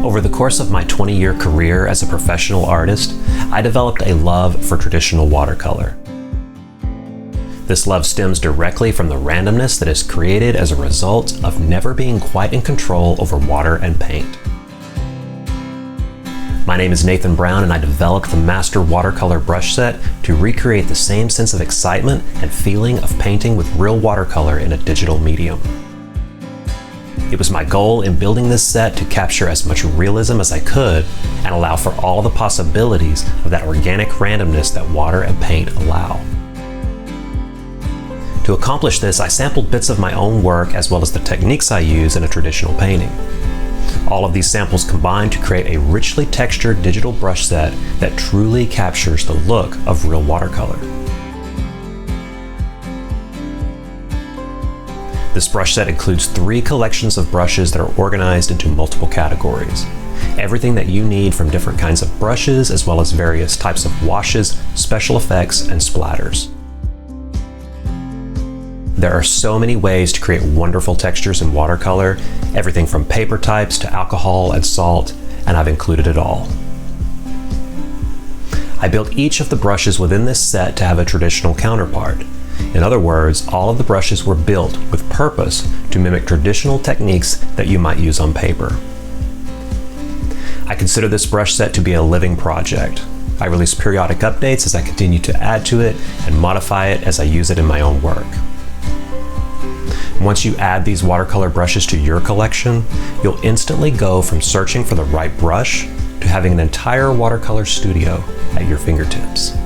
Over the course of my 20-year career as a professional artist, I developed a love for traditional watercolor. This love stems directly from the randomness that is created as a result of never being quite in control over water and paint. My name is Nathan Brown, and I developed the Master Watercolor brush set to recreate the same sense of excitement and feeling of painting with real watercolor in a digital medium. It was my goal in building this set to capture as much realism as I could and allow for all the possibilities of that organic randomness that water and paint allow. To accomplish this, I sampled bits of my own work as well as the techniques I use in a traditional painting. All of these samples combine to create a richly textured digital brush set that truly captures the look of real watercolor. This brush set includes 3 collections of brushes that are organized into multiple categories. Everything that you need from different kinds of brushes, as well as various types of washes, special effects, and splatters. There are so many ways to create wonderful textures in watercolor, everything from paper types to alcohol and salt, and I've included it all. I built each of the brushes within this set to have a traditional counterpart. In other words, all of the brushes were built with purpose to mimic traditional techniques that you might use on paper. I consider this brush set to be a living project. I release periodic updates as I continue to add to it and modify it as I use it in my own work. Once you add these watercolor brushes to your collection, you'll instantly go from searching for the right brush to having an entire watercolor studio at your fingertips.